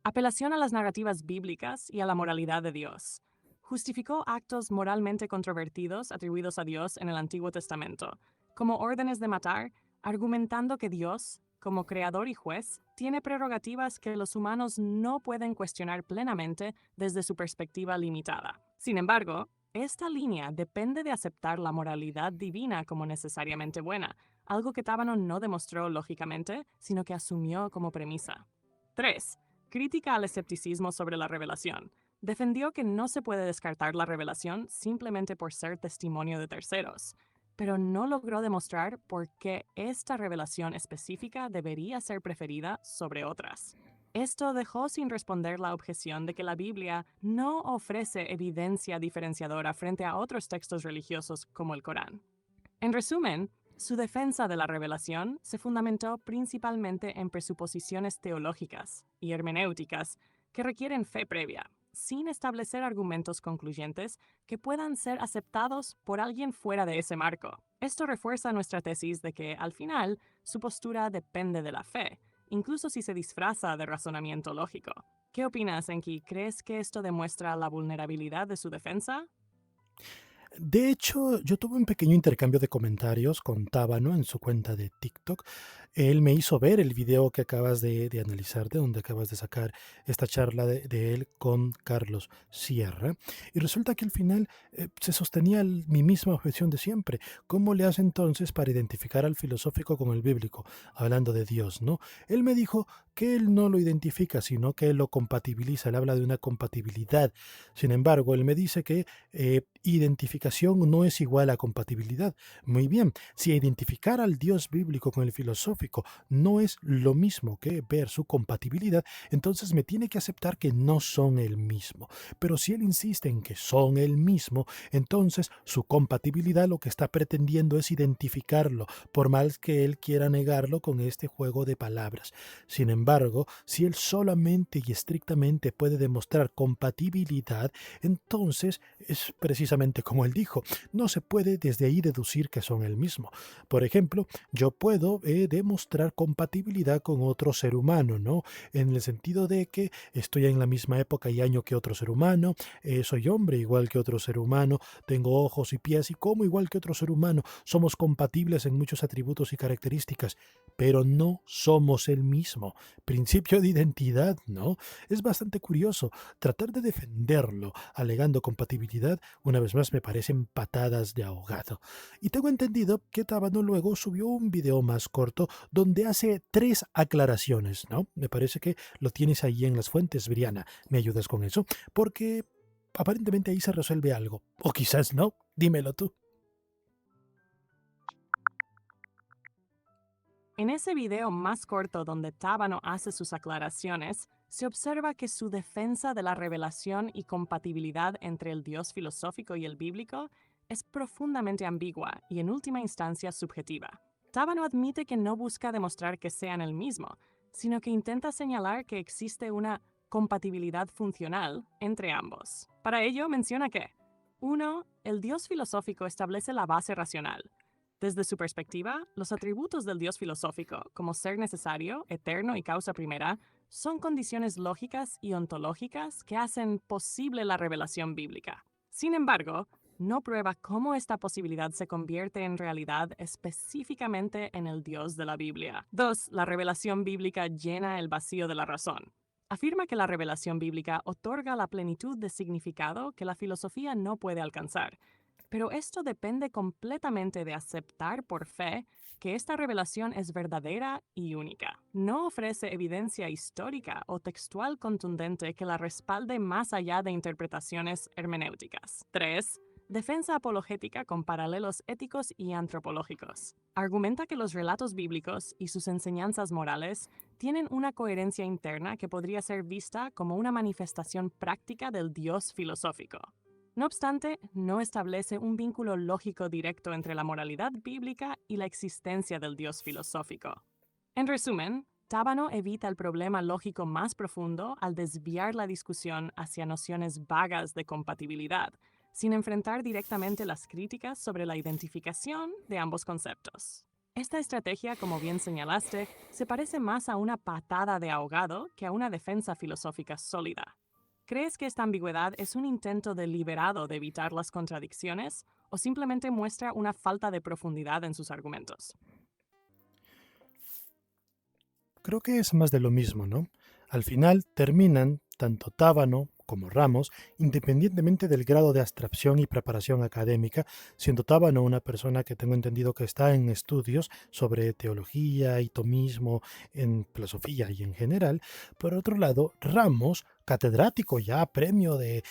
Apelación a las narrativas bíblicas y a la moralidad de Dios. Justificó actos moralmente controvertidos atribuidos a Dios en el Antiguo Testamento, como órdenes de matar, argumentando que Dios, como creador y juez, tiene prerrogativas que los humanos no pueden cuestionar plenamente desde su perspectiva limitada. Sin embargo, esta línea depende de aceptar la moralidad divina como necesariamente buena, algo que Tábano no demostró lógicamente, sino que asumió como premisa. 3. Crítica al escepticismo sobre la revelación. Defendió que no se puede descartar la revelación simplemente por ser testimonio de terceros, pero no logró demostrar por qué esta revelación específica debería ser preferida sobre otras. Esto dejó sin responder la objeción de que la Biblia no ofrece evidencia diferenciadora frente a otros textos religiosos como el Corán. En resumen, su defensa de la revelación se fundamentó principalmente en presuposiciones teológicas y hermenéuticas que requieren fe previa, sin establecer argumentos concluyentes que puedan ser aceptados por alguien fuera de ese marco. Esto refuerza nuestra tesis de que, al final, su postura depende de la fe, incluso si se disfraza de razonamiento lógico. ¿Qué opinas, Enki? ¿Crees que esto demuestra la vulnerabilidad de su defensa? De hecho, yo tuve un pequeño intercambio de comentarios con Tábano en su cuenta de TikTok. Él me hizo ver el video que acabas de analizar, de donde acabas de sacar esta charla de él con Carlos Sierra. Y resulta que al final se sostenía mi misma objeción de siempre. ¿Cómo le hace entonces para identificar al filosófico con el bíblico? Hablando de Dios, ¿no? Él me dijo que él no lo identifica, sino que él lo compatibiliza. Él habla de una compatibilidad. Sin embargo, él me dice que identificación no es igual a compatibilidad. Muy bien, si identificar al Dios bíblico con el filosófico no es lo mismo que ver su compatibilidad, entonces me tiene que aceptar que no son el mismo. Pero si él insiste en que son el mismo, entonces su compatibilidad lo que está pretendiendo es identificarlo, por más que él quiera negarlo con este juego de palabras. Sin embargo, si él solamente y estrictamente puede demostrar compatibilidad, entonces es precisamente como él dijo, no se puede desde ahí deducir que son el mismo. Por ejemplo, yo puedo demostrar compatibilidad con otro ser humano, ¿no? En el sentido de que estoy en la misma época y año que otro ser humano, soy hombre igual que otro ser humano, tengo ojos y pies y como igual que otro ser humano, somos compatibles en muchos atributos y características, pero no somos el mismo. Principio de identidad, ¿no? Es bastante curioso. Tratar de defenderlo alegando compatibilidad, una vez más me parecen patadas de ahogado. Y tengo entendido que Tábano luego subió un video más corto donde hace 3 aclaraciones, ¿no? Me parece que lo tienes ahí en las fuentes, Briana. ¿Me ayudas con eso? Porque aparentemente ahí se resuelve algo. O quizás no. Dímelo tú. En ese video más corto donde Tábano hace sus aclaraciones, se observa que su defensa de la revelación y compatibilidad entre el Dios filosófico y el bíblico es profundamente ambigua y en última instancia subjetiva. Tábano admite que no busca demostrar que sean el mismo, sino que intenta señalar que existe una compatibilidad funcional entre ambos. Para ello menciona que 1. El Dios filosófico establece la base racional. Desde su perspectiva, los atributos del Dios filosófico, como ser necesario, eterno y causa primera, son condiciones lógicas y ontológicas que hacen posible la revelación bíblica. Sin embargo, no prueba cómo esta posibilidad se convierte en realidad específicamente en el Dios de la Biblia. 2. La revelación bíblica llena el vacío de la razón. Afirma que la revelación bíblica otorga la plenitud de significado que la filosofía no puede alcanzar. Pero esto depende completamente de aceptar por fe que esta revelación es verdadera y única. No ofrece evidencia histórica o textual contundente que la respalde más allá de interpretaciones hermenéuticas. 3. Defensa apologética con paralelos éticos y antropológicos. Argumenta que los relatos bíblicos y sus enseñanzas morales tienen una coherencia interna que podría ser vista como una manifestación práctica del Dios filosófico. No obstante, no establece un vínculo lógico directo entre la moralidad bíblica y la existencia del Dios filosófico. En resumen, Tábano evita el problema lógico más profundo al desviar la discusión hacia nociones vagas de compatibilidad, sin enfrentar directamente las críticas sobre la identificación de ambos conceptos. Esta estrategia, como bien señalaste, se parece más a una patada de ahogado que a una defensa filosófica sólida. ¿Crees que esta ambigüedad es un intento deliberado de evitar las contradicciones o simplemente muestra una falta de profundidad en sus argumentos? Creo que es más de lo mismo, ¿no? Al final terminan tanto Tábano como Ramos, independientemente del grado de abstracción y preparación académica, siendo Tábano una persona que tengo entendido que está en estudios sobre teología y tomismo en filosofía y en general. Por otro lado, Ramos, catedrático ya, premio de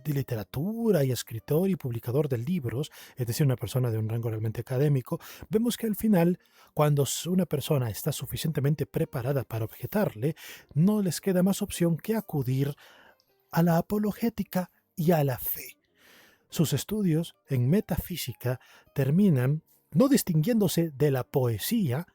literatura y escritor y publicador de libros, es decir, una persona de un rango realmente académico, vemos que al final, cuando una persona está suficientemente preparada para objetarle, no les queda más opción que acudir a la apologética y a la fe. Sus estudios en metafísica terminan no distinguiéndose de la poesía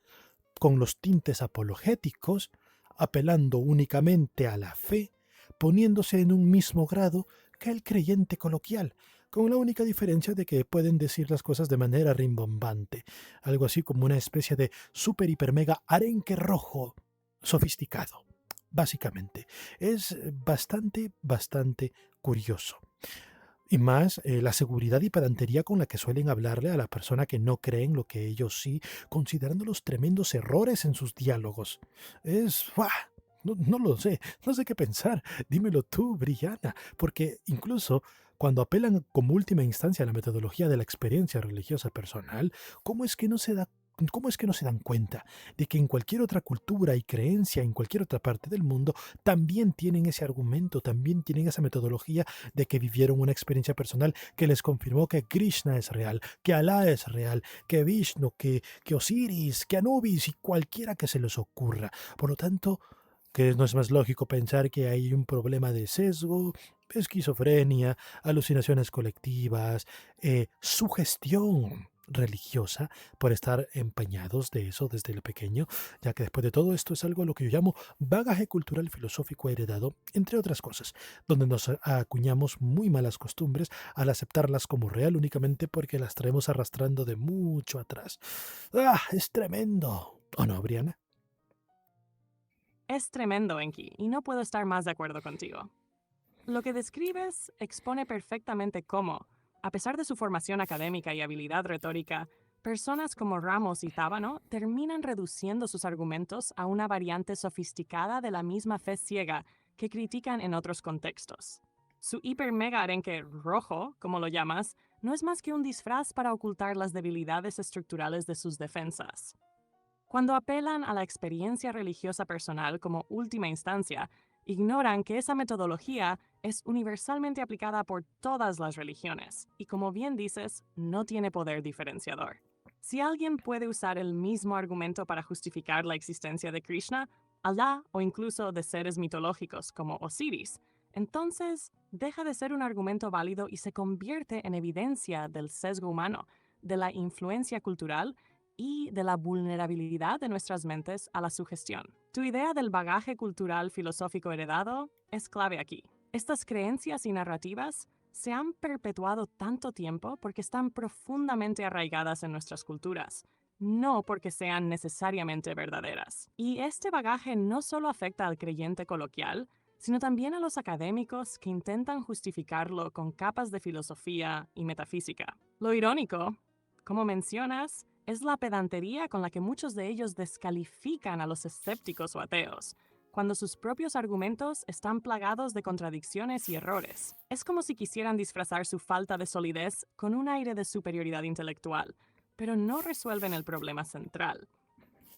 con los tintes apologéticos, apelando únicamente a la fe, poniéndose en un mismo grado que el creyente coloquial, con la única diferencia de que pueden decir las cosas de manera rimbombante, algo así como una especie de super hiper mega arenque rojo sofisticado. Básicamente, es bastante curioso. Y más la seguridad y pedantería con la que suelen hablarle a la persona que no cree en lo que ellos sí, considerando los tremendos errores en sus diálogos. Es... ¡buah! No, no lo sé, no sé qué pensar. Dímelo tú, Brianna, porque incluso cuando apelan como última instancia a la metodología de la experiencia religiosa personal, ¿cómo es que no se da, cómo es que no se dan cuenta de que en cualquier otra cultura y creencia, en cualquier otra parte del mundo, también tienen ese argumento, también tienen esa metodología de que vivieron una experiencia personal que les confirmó que Krishna es real, que Alá es real, que Vishnu, que Osiris, que Anubis y cualquiera que se les ocurra? Por lo tanto, que no es más lógico pensar que hay un problema de sesgo, esquizofrenia, alucinaciones colectivas, sugestión religiosa por estar empañados de eso desde el pequeño, ya que después de todo esto es algo a lo que yo llamo bagaje cultural filosófico heredado, entre otras cosas, donde nos acuñamos muy malas costumbres al aceptarlas como real únicamente porque las traemos arrastrando de mucho atrás. ¡Ah! Es tremendo. ¿O no, Briana? Es tremendo, Enki, y no puedo estar más de acuerdo contigo. Lo que describes expone perfectamente cómo, a pesar de su formación académica y habilidad retórica, personas como Ramos y Tábano terminan reduciendo sus argumentos a una variante sofisticada de la misma fe ciega que critican en otros contextos. Su hiper mega arenque rojo, como lo llamas, no es más que un disfraz para ocultar las debilidades estructurales de sus defensas. Cuando apelan a la experiencia religiosa personal como última instancia, ignoran que esa metodología es universalmente aplicada por todas las religiones y, como bien dices, no tiene poder diferenciador. Si alguien puede usar el mismo argumento para justificar la existencia de Krishna, Alá o incluso de seres mitológicos como Osiris, entonces deja de ser un argumento válido y se convierte en evidencia del sesgo humano, de la influencia cultural y de la vulnerabilidad de nuestras mentes a la sugestión. Tu idea del bagaje cultural filosófico heredado es clave aquí. Estas creencias y narrativas se han perpetuado tanto tiempo porque están profundamente arraigadas en nuestras culturas, no porque sean necesariamente verdaderas. Y este bagaje no solo afecta al creyente coloquial, sino también a los académicos que intentan justificarlo con capas de filosofía y metafísica. Lo irónico, como mencionas, es la pedantería con la que muchos de ellos descalifican a los escépticos o ateos, cuando sus propios argumentos están plagados de contradicciones y errores. Es como si quisieran disfrazar su falta de solidez con un aire de superioridad intelectual, pero no resuelven el problema central.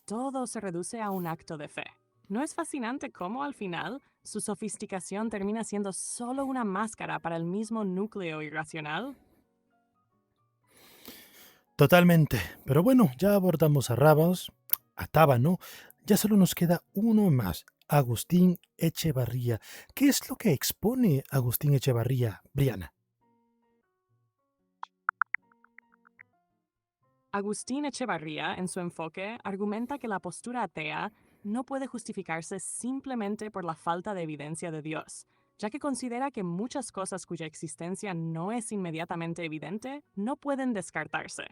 Todo se reduce a un acto de fe. ¿No es fascinante cómo, al final, su sofisticación termina siendo solo una máscara para el mismo núcleo irracional? Totalmente. Pero bueno, ya abordamos a Rabas, a Tábano, ya solo nos queda uno más, Agustín Echevarría. ¿Qué es lo que expone Agustín Echevarría, Briana? Agustín Echevarría, en su enfoque, argumenta que la postura atea no puede justificarse simplemente por la falta de evidencia de Dios, ya que considera que muchas cosas cuya existencia no es inmediatamente evidente no pueden descartarse.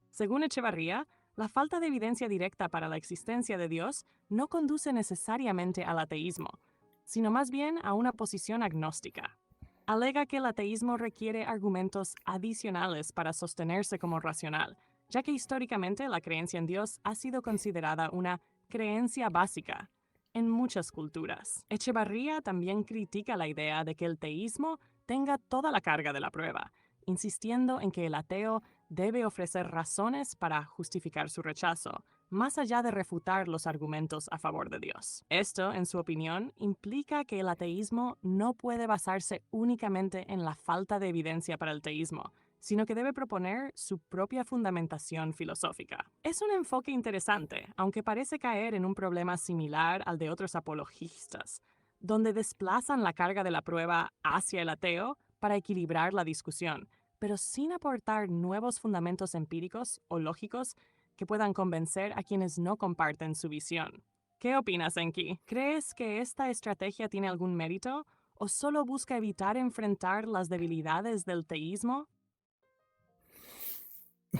Según Echevarría, la falta de evidencia directa para la existencia de Dios no conduce necesariamente al ateísmo, sino más bien a una posición agnóstica. Alega que el ateísmo requiere argumentos adicionales para sostenerse como racional, ya que históricamente la creencia en Dios ha sido considerada una creencia básica. en muchas culturas. Echevarría también critica la idea de que el teísmo tenga toda la carga de la prueba, insistiendo en que el ateo debe ofrecer razones para justificar su rechazo, más allá de refutar los argumentos a favor de Dios. Esto, en su opinión, implica que el ateísmo no puede basarse únicamente en la falta de evidencia para el teísmo, sino que debe proponer su propia fundamentación filosófica. Es un enfoque interesante, aunque parece caer en un problema similar al de otros apologistas, donde desplazan la carga de la prueba hacia el ateo para equilibrar la discusión, pero sin aportar nuevos fundamentos empíricos o lógicos que puedan convencer a quienes no comparten su visión. ¿Qué opinas, Enki? ¿Crees que esta estrategia tiene algún mérito o solo busca evitar enfrentar las debilidades del teísmo?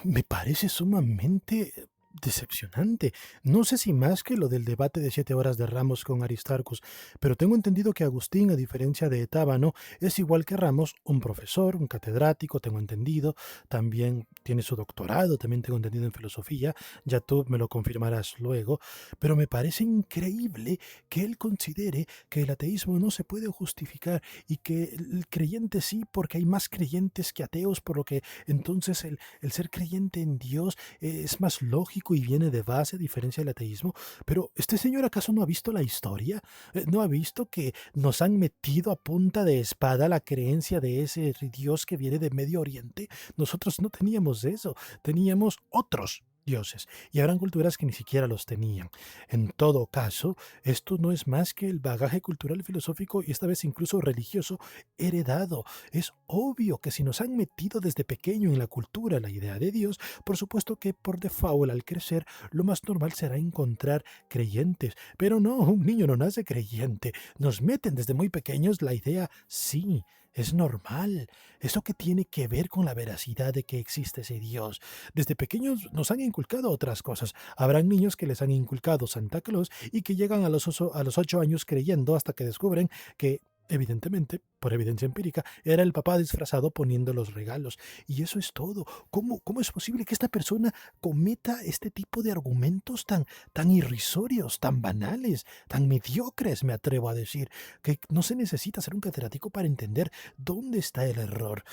Me parece sumamente decepcionante. No sé si más que lo del debate de 7 horas de Ramos con Aristarcus, pero tengo entendido que Agustín, a diferencia de Etábano, es igual que Ramos, un profesor, un catedrático, tengo entendido, también tiene su doctorado, también tengo entendido en filosofía, ya tú me lo confirmarás luego, pero me parece increíble que él considere que el ateísmo no se puede justificar y que el creyente sí, porque hay más creyentes que ateos, por lo que entonces el ser creyente en Dios es más lógico y viene de base, a diferencia del ateísmo. Pero ¿este señor acaso no ha visto la historia? ¿No ha visto que nos han metido a punta de espada la creencia de ese Dios que viene de Medio Oriente? Nosotros no teníamos eso, teníamos otros dioses y habrán culturas que ni siquiera los tenían. En todo caso, esto no es más que el bagaje cultural, filosófico y esta vez incluso religioso heredado. Es obvio que si nos han metido desde pequeño en la cultura la idea de Dios, por supuesto que por default al crecer lo más normal será encontrar creyentes. Pero no, un niño no nace creyente. Nos meten desde muy pequeños la idea, sí. Es normal. ¿Eso qué tiene que ver con la veracidad de que existe ese Dios? Desde pequeños nos han inculcado otras cosas. Habrán niños que les han inculcado Santa Claus y que llegan a los 8 años creyendo hasta que descubren que evidentemente, por evidencia empírica, era el papá disfrazado poniendo los regalos. Y eso es todo. ¿Cómo es posible que esta persona cometa este tipo de argumentos tan irrisorios, tan banales, tan mediocres, me atrevo a decir, que no se necesita ser un catedrático para entender dónde está el error?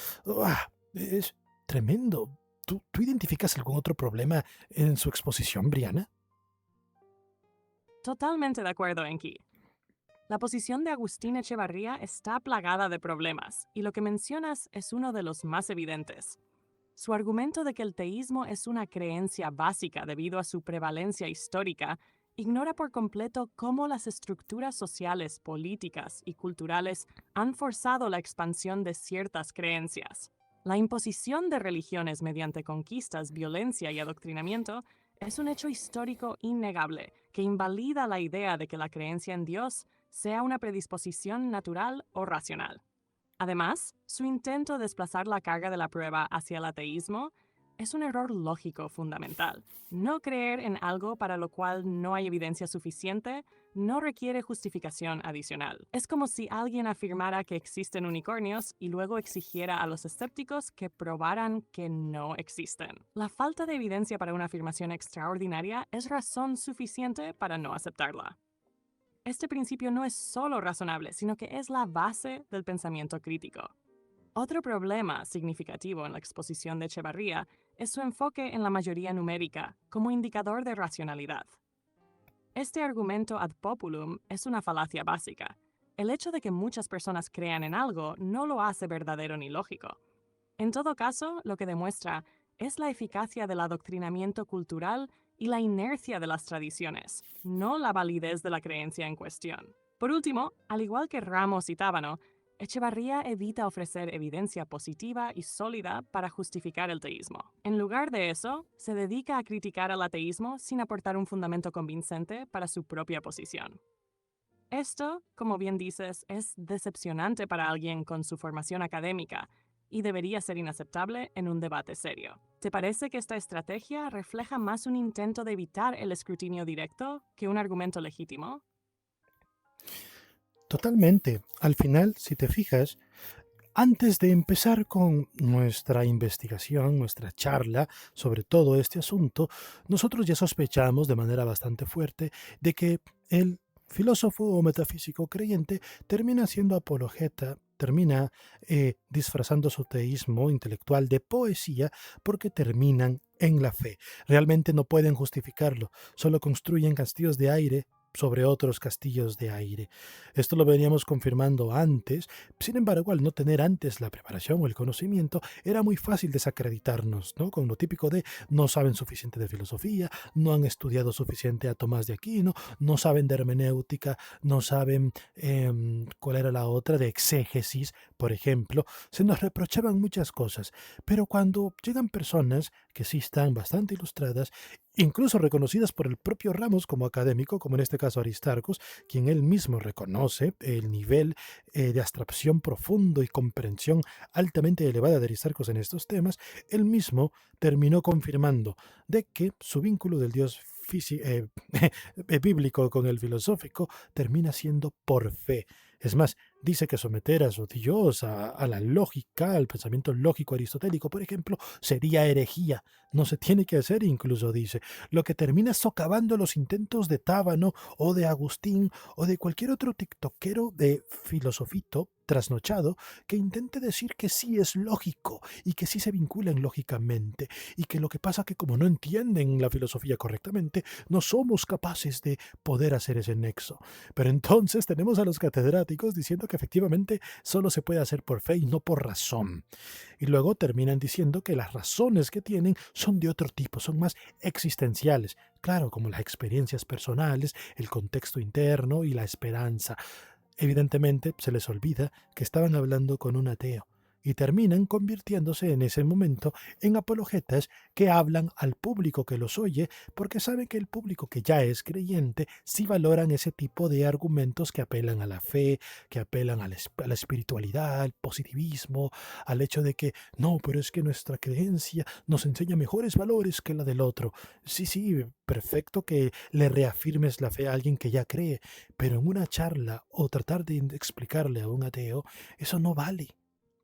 Es tremendo. ¿Tú identificas algún otro problema en su exposición, Briana? Totalmente de acuerdo, Enki. La posición de Agustín Echevarría está plagada de problemas, y lo que mencionas es uno de los más evidentes. Su argumento de que el teísmo es una creencia básica debido a su prevalencia histórica ignora por completo cómo las estructuras sociales, políticas y culturales han forzado la expansión de ciertas creencias. La imposición de religiones mediante conquistas, violencia y adoctrinamiento es un hecho histórico innegable que invalida la idea de que la creencia en Dios sea una predisposición natural o racional. Además, su intento de desplazar la carga de la prueba hacia el ateísmo es un error lógico fundamental. No creer en algo para lo cual no hay evidencia suficiente no requiere justificación adicional. Es como si alguien afirmara que existen unicornios y luego exigiera a los escépticos que probaran que no existen. La falta de evidencia para una afirmación extraordinaria es razón suficiente para no aceptarla. Este principio no es solo razonable, sino que es la base del pensamiento crítico. Otro problema significativo en la exposición de Echevarría es su enfoque en la mayoría numérica como indicador de racionalidad. Este argumento ad populum es una falacia básica. El hecho de que muchas personas crean en algo no lo hace verdadero ni lógico. En todo caso, lo que demuestra es la eficacia del adoctrinamiento cultural y la inercia de las tradiciones, no la validez de la creencia en cuestión. Por último, al igual que Ramos y Tábano, Echevarría evita ofrecer evidencia positiva y sólida para justificar el teísmo. En lugar de eso, se dedica a criticar al ateísmo sin aportar un fundamento convincente para su propia posición. Esto, como bien dices, es decepcionante para alguien con su formación académica y debería ser inaceptable en un debate serio. ¿Te parece que esta estrategia refleja más un intento de evitar el escrutinio directo que un argumento legítimo? Totalmente. Al final, si te fijas, antes de empezar con nuestra investigación, nuestra charla sobre todo este asunto, nosotros ya sospechamos de manera bastante fuerte de que él filósofo o metafísico creyente termina siendo apologeta, termina disfrazando su teísmo intelectual de poesía porque terminan en la fe. Realmente no pueden justificarlo, solo construyen castillos de aire sobre otros castillos de aire. Esto lo veníamos confirmando antes, sin embargo, al no tener antes la preparación o el conocimiento, era muy fácil desacreditarnos, ¿no? Con lo típico de no saben suficiente de filosofía, no han estudiado suficiente a Tomás de Aquino, no saben de hermenéutica, no saben cuál era la otra, de exégesis, por ejemplo. Se nos reprochaban muchas cosas, pero cuando llegan personas que sí están bastante ilustradas, incluso reconocidas por el propio Ramos como académico, como en este caso Aristarcos, quien él mismo reconoce el nivel de abstracción profundo y comprensión altamente elevada de Aristarcos en estos temas, él mismo terminó confirmando de que su vínculo del Dios bíblico con el filosófico termina siendo por fe. Es más, dice que someter a su Dios a la lógica, al pensamiento lógico aristotélico, por ejemplo, sería herejía. No se tiene que hacer, incluso dice, lo que termina socavando los intentos de Tábano o de Agustín o de cualquier otro tiktokero de filosofito trasnochado que intente decir que sí es lógico y que sí se vinculan lógicamente y que lo que pasa que como no entienden la filosofía correctamente, no somos capaces de poder hacer ese nexo. Pero entonces tenemos a los catedráticos diciendo que efectivamente solo se puede hacer por fe y no por razón. Y luego terminan diciendo que las razones que tienen son de otro tipo, son más existenciales, claro, como las experiencias personales, el contexto interno y la esperanza. Evidentemente se les olvida que estaban hablando con un ateo y terminan convirtiéndose en ese momento en apologetas que hablan al público que los oye porque saben que el público que ya es creyente sí valoran ese tipo de argumentos que apelan a la fe, que apelan a la espiritualidad, al positivismo, al hecho de que no, pero es que nuestra creencia nos enseña mejores valores que la del otro. Sí, sí, perfecto que le reafirmes la fe a alguien que ya cree, pero en una charla o tratar de explicarle a un ateo, eso no vale,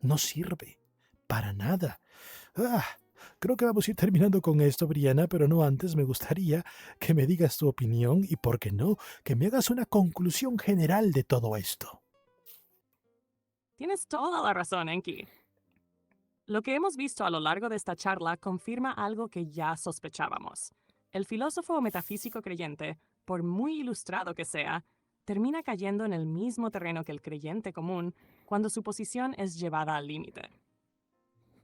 no sirve, para nada. Ah, creo que vamos a ir terminando con esto, Briana, pero no antes me gustaría que me digas tu opinión y, por qué no, que me hagas una conclusión general de todo esto. Tienes toda la razón, Enki. Lo que hemos visto a lo largo de esta charla confirma algo que ya sospechábamos. El filósofo o metafísico creyente, por muy ilustrado que sea, termina cayendo en el mismo terreno que el creyente común cuando su posición es llevada al límite.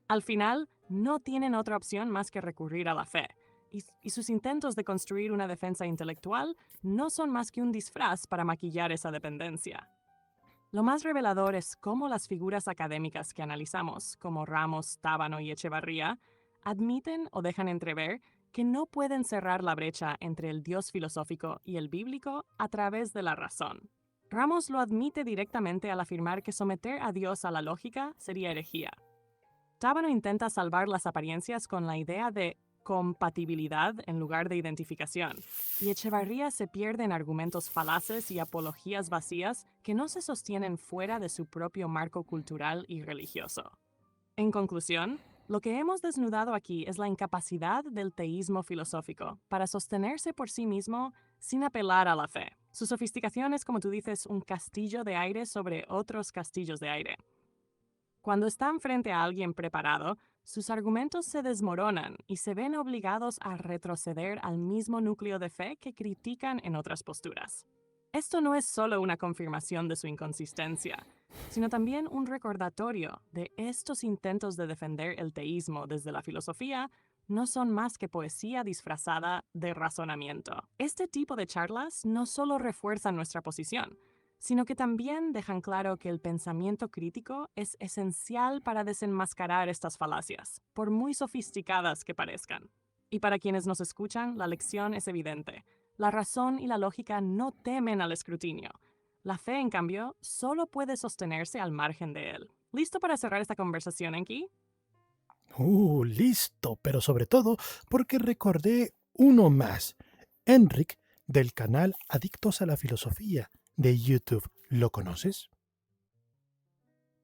Al final, no tienen otra opción más que recurrir a la fe, y sus intentos de construir una defensa intelectual no son más que un disfraz para maquillar esa dependencia. Lo más revelador es cómo las figuras académicas que analizamos, como Ramos, Tábano y Echevarría, admiten o dejan entrever que no pueden cerrar la brecha entre el Dios filosófico y el bíblico a través de la razón. Ramos lo admite directamente al afirmar que someter a Dios a la lógica sería herejía. Tábano intenta salvar las apariencias con la idea de compatibilidad en lugar de identificación, y Echevarría se pierde en argumentos falaces y apologías vacías que no se sostienen fuera de su propio marco cultural y religioso. En conclusión, lo que hemos desnudado aquí es la incapacidad del teísmo filosófico para sostenerse por sí mismo sin apelar a la fe. Su sofisticación es, como tú dices, un castillo de aire sobre otros castillos de aire. Cuando están frente a alguien preparado, sus argumentos se desmoronan y se ven obligados a retroceder al mismo núcleo de fe que critican en otras posturas. Esto no es solo una confirmación de su inconsistencia, sino también un recordatorio de estos intentos de defender el teísmo desde la filosofía no son más que poesía disfrazada de razonamiento. Este tipo de charlas no solo refuerzan nuestra posición, sino que también dejan claro que el pensamiento crítico es esencial para desenmascarar estas falacias, por muy sofisticadas que parezcan. Y para quienes nos escuchan, la lección es evidente. La razón y la lógica no temen al escrutinio. La fe, en cambio, solo puede sostenerse al margen de él. ¿Listo para cerrar esta conversación, Enki? Listo, pero sobre todo porque recordé uno más. Enric, del canal Adictos a la Filosofía de YouTube. ¿Lo conoces?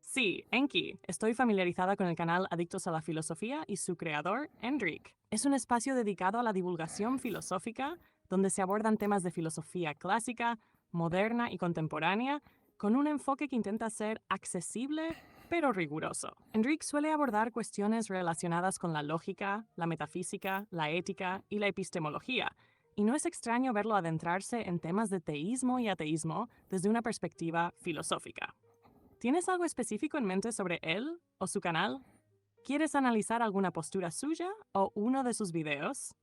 Sí, Enki. Estoy familiarizada con el canal Adictos a la Filosofía y su creador, Enric. Es un espacio dedicado a la divulgación filosófica donde se abordan temas de filosofía clásica, moderna y contemporánea, con un enfoque que intenta ser accesible pero riguroso. Enrique suele abordar cuestiones relacionadas con la lógica, la metafísica, la ética y la epistemología, y no es extraño verlo adentrarse en temas de teísmo y ateísmo desde una perspectiva filosófica. ¿Tienes algo específico en mente sobre él o su canal? ¿Quieres analizar alguna postura suya o uno de sus videos?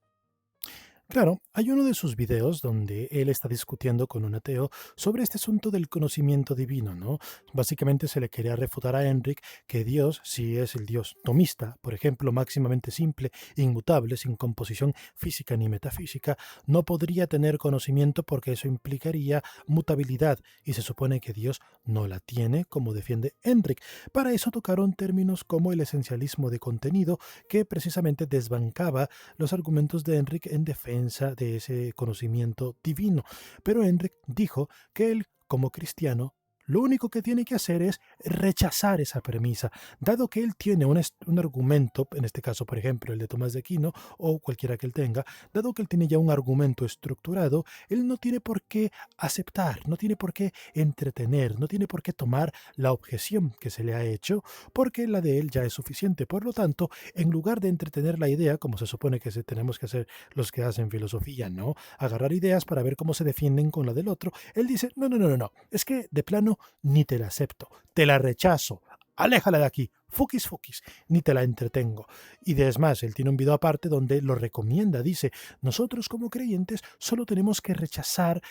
Claro, hay uno de sus videos donde él está discutiendo con un ateo sobre este asunto del conocimiento divino, ¿no? Básicamente se le quería refutar a Enric que Dios, si es el Dios tomista, por ejemplo, máximamente simple, inmutable, sin composición física ni metafísica, no podría tener conocimiento porque eso implicaría mutabilidad y se supone que Dios no la tiene, como defiende Enric. Para eso tocaron términos como el esencialismo de contenido, que precisamente desbancaba los argumentos de Enric en defensa de ese conocimiento divino. Pero Enric dijo que él, como cristiano, lo único que tiene que hacer es rechazar esa premisa, dado que él tiene un argumento, en este caso, por ejemplo, el de Tomás de Aquino o cualquiera que él tenga, dado que él tiene ya un argumento estructurado, él no tiene por qué aceptar, no tiene por qué entretener, no tiene por qué tomar la objeción que se le ha hecho, porque la de él ya es suficiente. Por lo tanto, en lugar de entretener la idea, como se supone que tenemos que hacer los que hacen filosofía, ¿no? Agarrar ideas para ver cómo se defienden con la del otro, él dice, no, no, no, no, no, es que de plano ni te la acepto, te la rechazo, aléjala de aquí, fukis fukis, ni te la entretengo. Y es más, él tiene un video aparte donde lo recomienda, dice, nosotros como creyentes solo tenemos que rechazar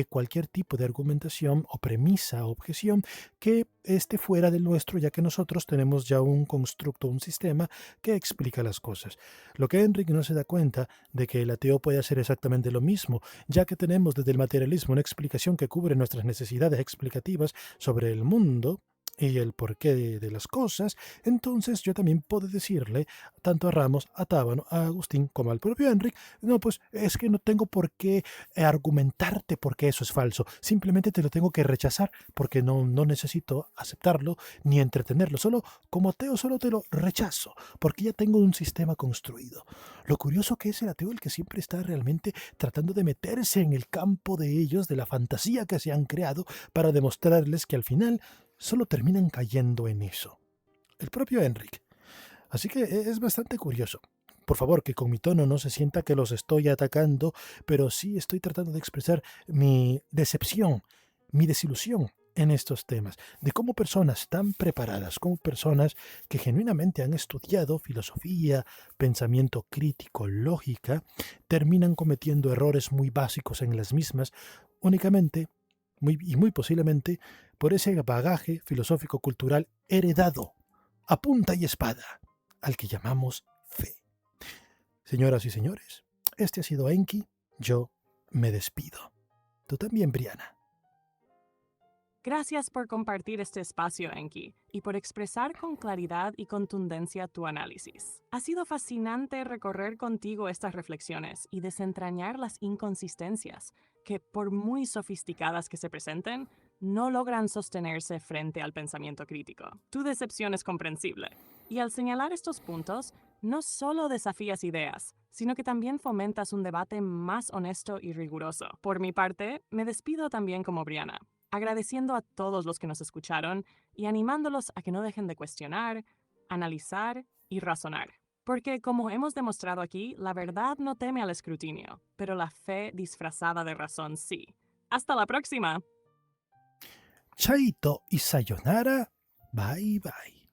cualquier tipo de argumentación o premisa o objeción que esté fuera del nuestro, ya que nosotros tenemos ya un constructo, un sistema que explica las cosas. Lo que Enric no se da cuenta de que el ateo puede hacer exactamente lo mismo, ya que tenemos desde el materialismo una explicación que cubre nuestras necesidades explicativas sobre el mundo y el porqué de las cosas, entonces yo también puedo decirle tanto a Ramos, a Tábano, a Agustín como al propio Enric, no, pues es que no tengo por qué argumentarte porque eso es falso, simplemente te lo tengo que rechazar porque no necesito aceptarlo ni entretenerlo, solo como ateo solo te lo rechazo porque ya tengo un sistema construido. Lo curioso que es el ateo el que siempre está realmente tratando de meterse en el campo de ellos, de la fantasía que se han creado para demostrarles que al final solo terminan cayendo en eso. El propio Enric. Así que es bastante curioso. Por favor, que con mi tono no se sienta que los estoy atacando, pero sí estoy tratando de expresar mi decepción, mi desilusión en estos temas, de cómo personas tan preparadas, como personas que genuinamente han estudiado filosofía, pensamiento crítico, lógica, terminan cometiendo errores muy básicos en las mismas, únicamente muy posiblemente por ese bagaje filosófico-cultural heredado a punta y espada, al que llamamos fe. Señoras y señores, este ha sido Enki, yo me despido. Tú también, Briana. Gracias por compartir este espacio, Enki, y por expresar con claridad y contundencia tu análisis. Ha sido fascinante recorrer contigo estas reflexiones y desentrañar las inconsistencias que, por muy sofisticadas que se presenten, no logran sostenerse frente al pensamiento crítico. Tu decepción es comprensible, y al señalar estos puntos, no solo desafías ideas, sino que también fomentas un debate más honesto y riguroso. Por mi parte, me despido también como Briana, agradeciendo a todos los que nos escucharon y animándolos a que no dejen de cuestionar, analizar y razonar. Porque, como hemos demostrado aquí, la verdad no teme al escrutinio, pero la fe disfrazada de razón sí. ¡Hasta la próxima! Chaito y sayonara. Bye bye.